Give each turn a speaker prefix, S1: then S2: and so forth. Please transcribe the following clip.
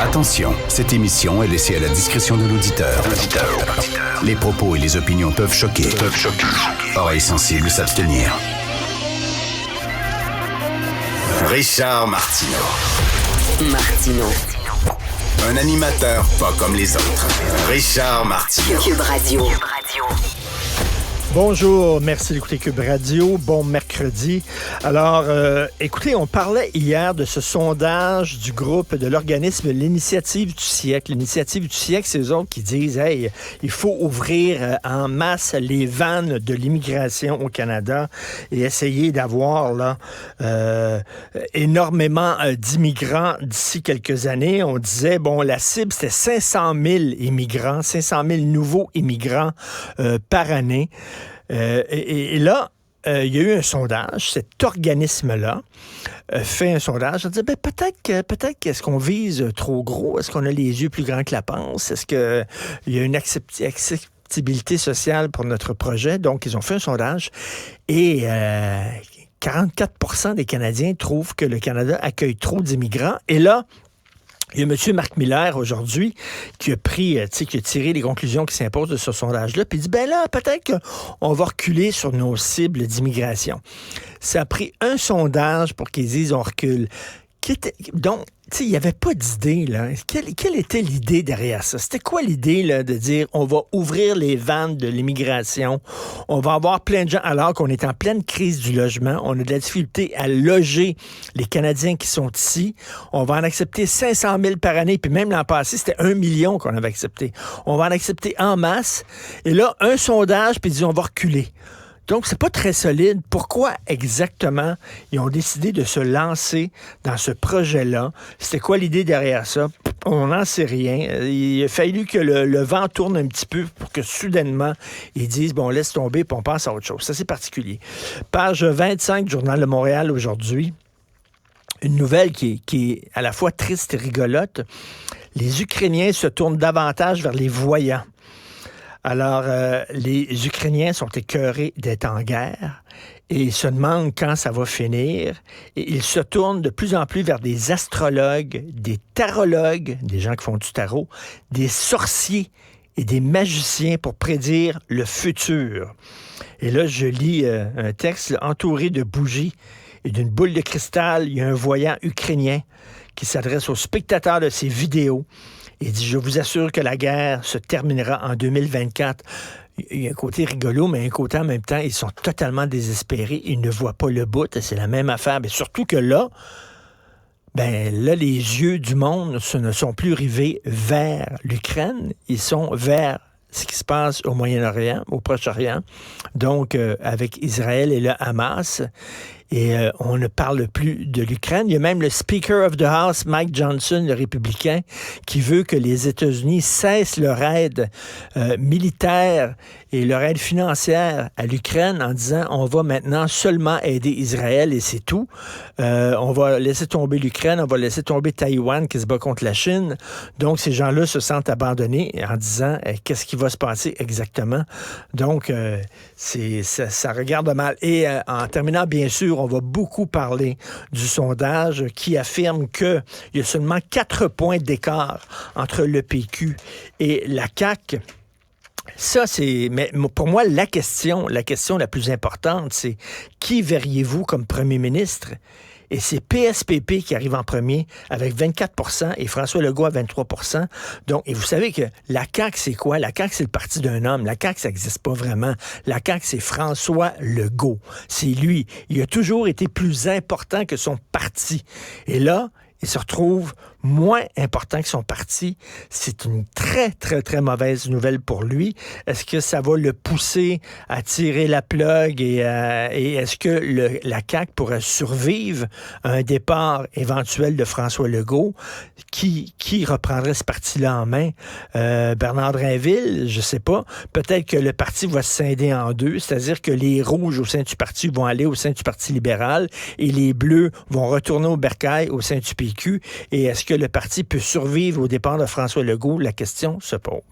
S1: Attention, cette émission est laissée à la discrétion de l'auditeur. Les propos et les opinions peuvent choquer. Oreilles sensibles s'abstenir. Richard Martineau. Un animateur pas comme les autres. Richard Martineau.
S2: Cube Radio.
S3: Bonjour, merci d'écouter Cube Radio. Bon mercredi. Alors, écoutez, on parlait hier de ce sondage du groupe de l'organisme L'Initiative du siècle. L'Initiative du siècle, c'est eux autres qui disent, hey, il faut ouvrir en masse les vannes de l'immigration au Canada et essayer d'avoir là énormément d'immigrants d'ici quelques années. On disait, bon, la cible, c'était 500 000 immigrants, 500 000 nouveaux immigrants par année. Et là, il y a eu un sondage. Cet organisme-là fait un sondage. On dit, peut-être qu'est-ce qu'on vise trop gros? Est-ce qu'on a les yeux plus grands que la panse? Est-ce qu'il y a une acceptabilité sociale pour notre projet? Donc, ils ont fait un sondage et 44% des Canadiens trouvent que le Canada accueille trop d'immigrants. Et là, il y a M. Marc Miller, aujourd'hui, qui a tiré les conclusions qui s'imposent de ce sondage-là, puis il dit, ben là, peut-être qu'on va reculer sur nos cibles d'immigration. Ça a pris un sondage pour qu'ils disent on recule. Donc, tu sais, il n'y avait pas d'idée, là. Quelle était l'idée derrière ça? C'était quoi l'idée, là, de dire on va ouvrir les vannes de l'immigration, on va avoir plein de gens, alors qu'on est en pleine crise du logement, on a de la difficulté à loger les Canadiens qui sont ici, on va en accepter 500 000 par année, puis même l'an passé, c'était 1 million qu'on avait accepté. On va en accepter en masse, et là, un sondage, puis il dit on va reculer. Donc, c'est pas très solide. Pourquoi exactement ils ont décidé de se lancer dans ce projet-là? C'était quoi l'idée derrière ça? On n'en sait rien. Il a fallu que le vent tourne un petit peu pour que soudainement, ils disent, bon, laisse tomber, puis on passe à autre chose. Ça, c'est particulier. Page 25 du Journal de Montréal aujourd'hui. Une nouvelle qui est à la fois triste et rigolote. Les Ukrainiens se tournent davantage vers les voyants. Alors, les Ukrainiens sont écœurés d'être en guerre et ils se demandent quand ça va finir. Et ils se tournent de plus en plus vers des astrologues, des tarologues, des gens qui font du tarot, des sorciers et des magiciens pour prédire le futur. Et là, je lis un texte là, entouré de bougies et d'une boule de cristal. Il y a un voyant ukrainien qui s'adresse aux spectateurs de ces vidéos. Il dit, je vous assure que la guerre se terminera en 2024. Il y a un côté rigolo, mais un côté en même temps, ils sont totalement désespérés. Ils ne voient pas le bout. C'est la même affaire. Mais surtout que là, les yeux du monde ne sont plus rivés vers l'Ukraine. Ils sont vers ce qui se passe au Moyen-Orient, au Proche-Orient. Donc, avec Israël et le Hamas. Et on ne parle plus de l'Ukraine. Il y a même le Speaker of the House, Mike Johnson, le républicain, qui veut que les États-Unis cessent leur aide militaire et leur aide financière à l'Ukraine en disant on va maintenant seulement aider Israël et c'est tout. On va laisser tomber l'Ukraine, on va laisser tomber Taïwan qui se bat contre la Chine. Donc, ces gens-là se sentent abandonnés en disant qu'est-ce qui va se passer exactement. Donc, ça regarde mal. Et en terminant, bien sûr, on va beaucoup parler du sondage qui affirme qu'il y a seulement 4 points d'écart entre le PQ et la CAQ. Ça, mais pour moi, la question la plus importante, c'est qui verriez-vous comme premier ministre? Et c'est PSPP qui arrive en premier avec 24% et François Legault à 23%. Donc, et vous savez que la CAQ, c'est quoi? La CAQ, c'est le parti d'un homme. La CAQ, ça n'existe pas vraiment. La CAQ, c'est François Legault. C'est lui. Il a toujours été plus important que son parti. Et là, il se retrouve moins important que son parti. C'est une très, très, très mauvaise nouvelle pour lui. Est-ce que ça va le pousser à tirer la plug et est-ce que la CAQ pourrait survivre à un départ éventuel de François Legault? Qui reprendrait ce parti-là en main? Bernard Drinville, je sais pas. Peut-être que le parti va se scinder en deux, c'est-à-dire que les rouges au sein du parti vont aller au sein du Parti libéral et les bleus vont retourner au bercail au sein du PQ. Et est-ce que le parti peut survivre au départ de François Legault? La question se pose.